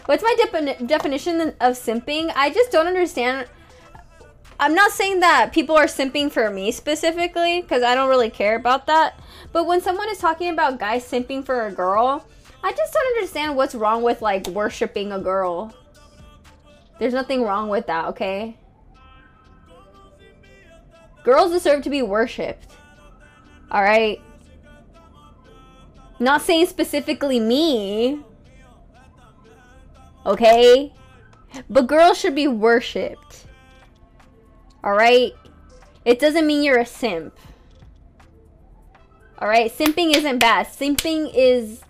What's my definition of simping? I just don't understand. I'm not saying that people are simping for me specifically, because I don't really care about that. But when someone is talking about guys simping for a girl, I just don't understand what's wrong with, like, worshiping a girl. There's nothing wrong with that, okay? Girls deserve to be worshipped. Alright? Not saying specifically me. Okay? But girls should be worshipped. Alright? It doesn't mean you're a simp. Alright? Simping isn't bad. Simping is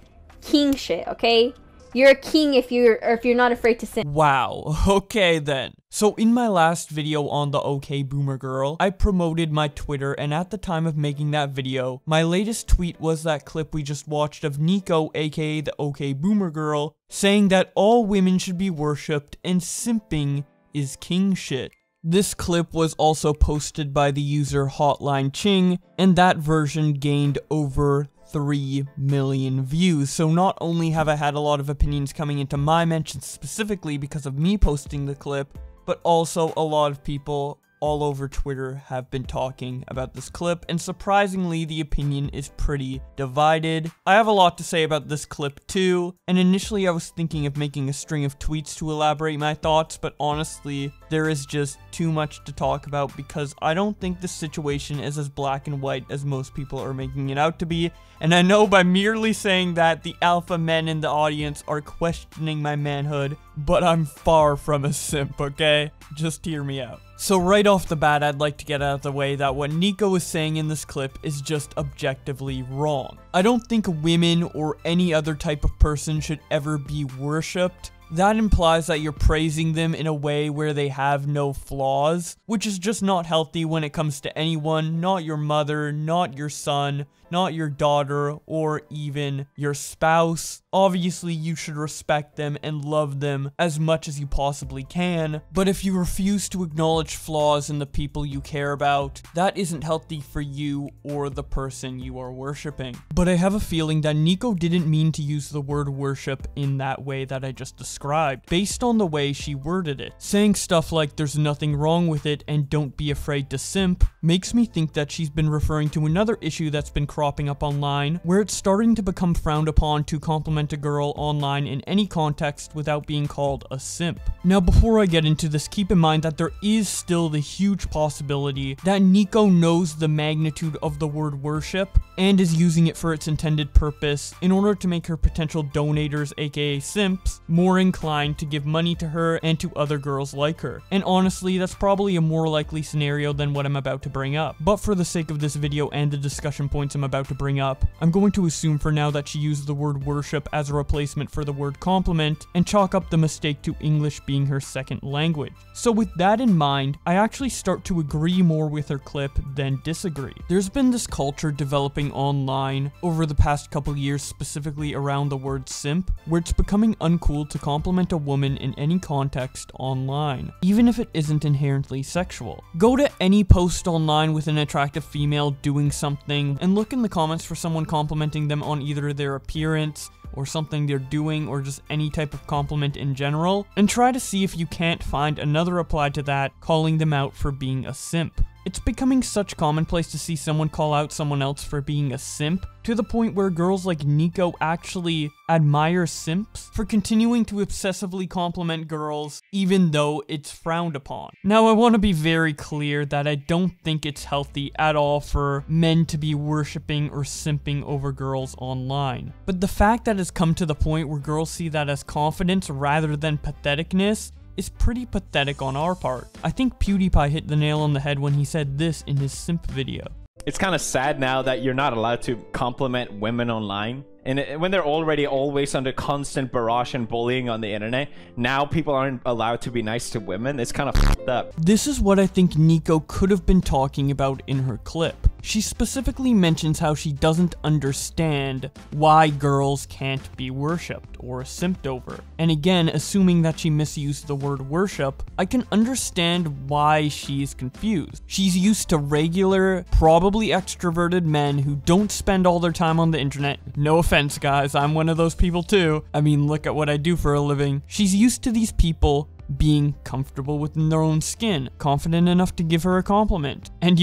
king shit, okay? You're a king if you're not afraid to simp. Wow, okay then. So in my last video on the OK Boomer Girl, I promoted my Twitter, and at the time of making that video, my latest tweet was that clip we just watched of Neeko, aka the OK Boomer Girl, saying that all women should be worshipped and simping is king shit. This clip was also posted by the user Hotline Ching, and that version gained over 3 million views. So not only have I had a lot of opinions coming into my mentions specifically because of me posting the clip, but also a lot of people all over Twitter have been talking about this clip, and surprisingly the opinion is pretty divided. I have a lot to say about this clip too, and initially I was thinking of making a string of tweets to elaborate my thoughts, but honestly there is just too much to talk about because I don't think the situation is as black and white as most people are making it out to be. And I know by merely saying that the alpha men in the audience are questioning my manhood, but I'm far from a simp, okay? Just hear me out. So right off the bat, I'd like to get out of the way that what Neeko is saying in this clip is just objectively wrong. I don't think women or any other type of person should ever be worshipped. That implies that you're praising them in a way where they have no flaws, which is just not healthy when it comes to anyone, not your mother, not your son, not your daughter, or even your spouse. Obviously, you should respect them and love them as much as you possibly can, but if you refuse to acknowledge flaws in the people you care about, that isn't healthy for you or the person you are worshipping. But I have a feeling that Neeko didn't mean to use the word worship in that way that I just described, based on the way she worded it. Saying stuff like there's nothing wrong with it and don't be afraid to simp makes me think that she's been referring to another issue that's been cropping up online, where it's starting to become frowned upon to compliment a girl online in any context without being called a simp. Now before I get into this, keep in mind that there is still the huge possibility that Neeko knows the magnitude of the word worship and is using it for its intended purpose in order to make her potential donators, aka simps, more inclined to give money to her and to other girls like her. And honestly, that's probably a more likely scenario than what I'm about to bring up. But for the sake of this video and the discussion points I'm about to bring up, I'm going to assume for now that she used the word worship as a replacement for the word compliment and chalk up the mistake to English being her second language. So with that in mind, I actually start to agree more with her clip than disagree. There's been this culture developing online over the past couple years, specifically around the word simp, where it's becoming uncool to compliment a woman in any context online, even if it isn't inherently sexual. Go to any post online with an attractive female doing something and look in the comments for someone complimenting them on either their appearance or something they're doing or just any type of compliment in general, and try to see if you can't find another reply to that calling them out for being a simp. It's becoming such commonplace to see someone call out someone else for being a simp, to the point where girls like Neeko actually admire simps for continuing to obsessively compliment girls even though it's frowned upon. Now I want to be very clear that I don't think it's healthy at all for men to be worshipping or simping over girls online. But the fact that it's come to the point where girls see that as confidence rather than patheticness is pretty pathetic on our part. I think PewDiePie hit the nail on the head when he said this in his simp video. It's kind of sad now that you're not allowed to compliment women online. And when they're already always under constant barrage and bullying on the internet, now people aren't allowed to be nice to women. It's kind of fucked up. This is what I think Neeko could have been talking about in her clip. She specifically mentions how she doesn't understand why girls can't be worshipped or simped over. And again, assuming that she misused the word worship, I can understand why she's confused. She's used to regular, probably extroverted men who don't spend all their time on the internet. No offense, offense, guys, I'm one of those people too. I mean, look at what I do for a living. She's used to these people being comfortable within their own skin, confident enough to give her a compliment, and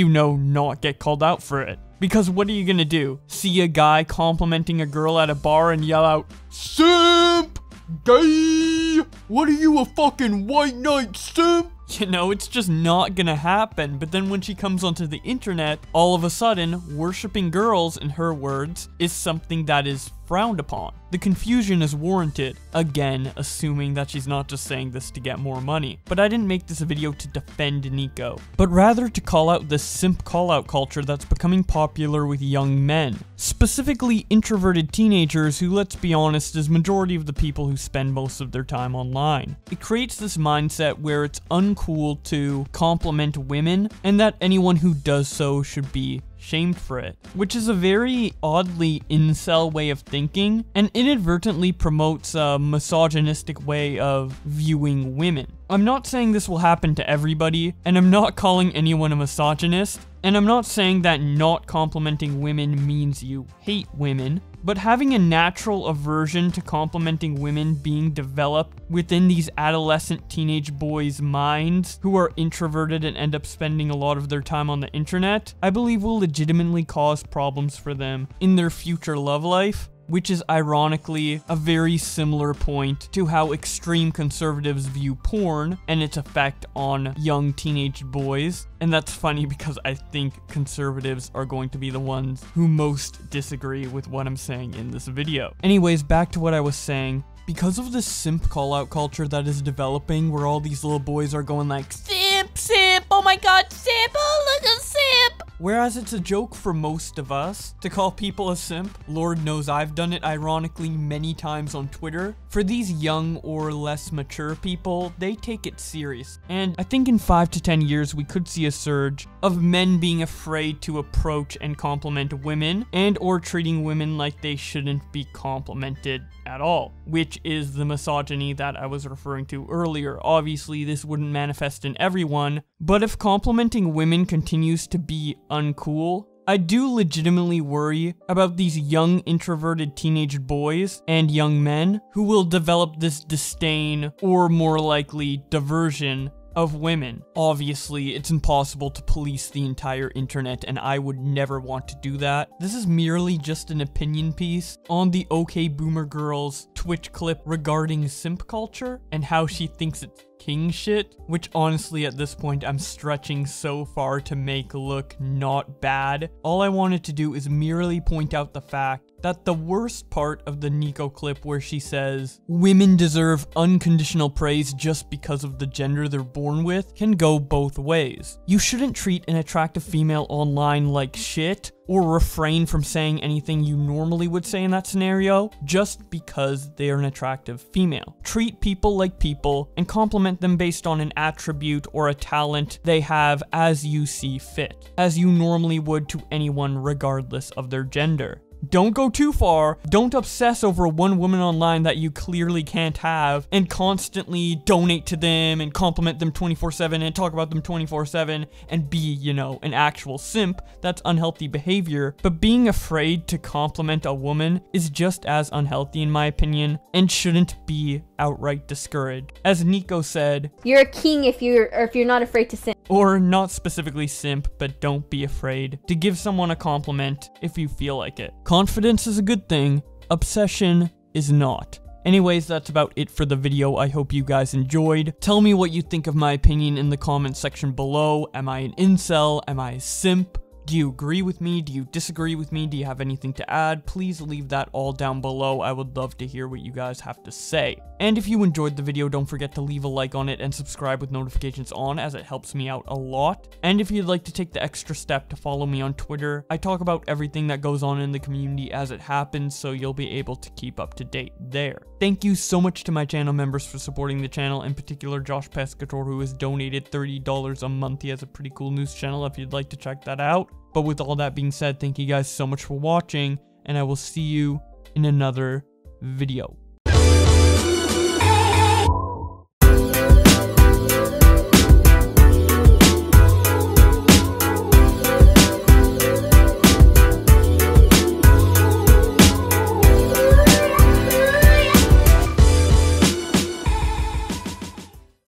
not get called out for it. Because what are you gonna do? See a guy complimenting a girl at a bar and yell out, "Simp! Gay! What are you, a fucking white knight, simp?" It's just not gonna happen. But then when she comes onto the internet, all of a sudden, worshipping girls, in her words, is something that is frowned upon. The confusion is warranted, again, assuming that she's not just saying this to get more money. But I didn't make this video to defend Neeko, but rather to call out the simp call-out culture that's becoming popular with young men. Specifically, introverted teenagers who, let's be honest, is majority of the people who spend most of their time online. It creates this mindset where it's uncool to compliment women, and that anyone who does so should be shamed for it, which is a very oddly incel way of thinking and inadvertently promotes a misogynistic way of viewing women. I'm not saying this will happen to everybody, and I'm not calling anyone a misogynist, and I'm not saying that not complimenting women means you hate women, but having a natural aversion to complimenting women being developed within these adolescent teenage boys' minds who are introverted and end up spending a lot of their time on the internet, I believe will legitimately cause problems for them in their future love life. Which is ironically a very similar point to how extreme conservatives view porn and its effect on young teenage boys. And that's funny because I think conservatives are going to be the ones who most disagree with what I'm saying in this video. Anyways, back to what I was saying. Because of this simp call-out culture that is developing where all these little boys are going like, "Simp, simp, oh my god, simp, oh look at simp!" Whereas it's a joke for most of us to call people a simp. Lord knows I've done it ironically many times on Twitter. For these young or less mature people, they take it serious. And I think in 5 to 10 years we could see a surge of men being afraid to approach and compliment women and or treating women like they shouldn't be complimented at all, which is the misogyny that I was referring to earlier. Obviously, this wouldn't manifest in everyone, but if complimenting women continues to be uncool, I do legitimately worry about these young introverted teenage boys and young men who will develop this disdain or more likely diversion of women. Obviously, it's impossible to police the entire internet, and I would never want to do that. This is merely just an opinion piece on the OK Boomer Girl's Twitch clip regarding simp culture and how she thinks it's king shit, which honestly at this point I'm stretching so far to make look not bad. All I wanted to do is merely point out the fact that the worst part of the Neeko clip where she says women deserve unconditional praise just because of the gender they're born with can go both ways. You shouldn't treat an attractive female online like shit or refrain from saying anything you normally would say in that scenario just because they are an attractive female. Treat people like people and compliment them based on an attribute or a talent they have as you see fit, as you normally would to anyone regardless of their gender. Don't go too far. Don't obsess over one woman online that you clearly can't have and constantly donate to them and compliment them 24/7 and talk about them 24/7 and be, an actual simp. That's unhealthy behavior. But being afraid to compliment a woman is just as unhealthy in my opinion and shouldn't be outright discouraged. As Neeko said, "You're a king if you're not afraid to simp." Or not specifically simp, but don't be afraid to give someone a compliment if you feel like it. Confidence is a good thing, obsession is not. Anyways, that's about it for the video. I hope you guys enjoyed. Tell me what you think of my opinion in the comments section below. Am I an incel? Am I a simp? Do you agree with me? Do you disagree with me? Do you have anything to add? Please leave that all down below. I would love to hear what you guys have to say. And if you enjoyed the video, don't forget to leave a like on it and subscribe with notifications on, as it helps me out a lot. And if you'd like to take the extra step to follow me on Twitter, I talk about everything that goes on in the community as it happens, so you'll be able to keep up to date there. Thank you so much to my channel members for supporting the channel, in particular Josh Pescator, who has donated $30 a month. He has a pretty cool news channel if you'd like to check that out. But with all that being said, thank you guys so much for watching, and I will see you in another video.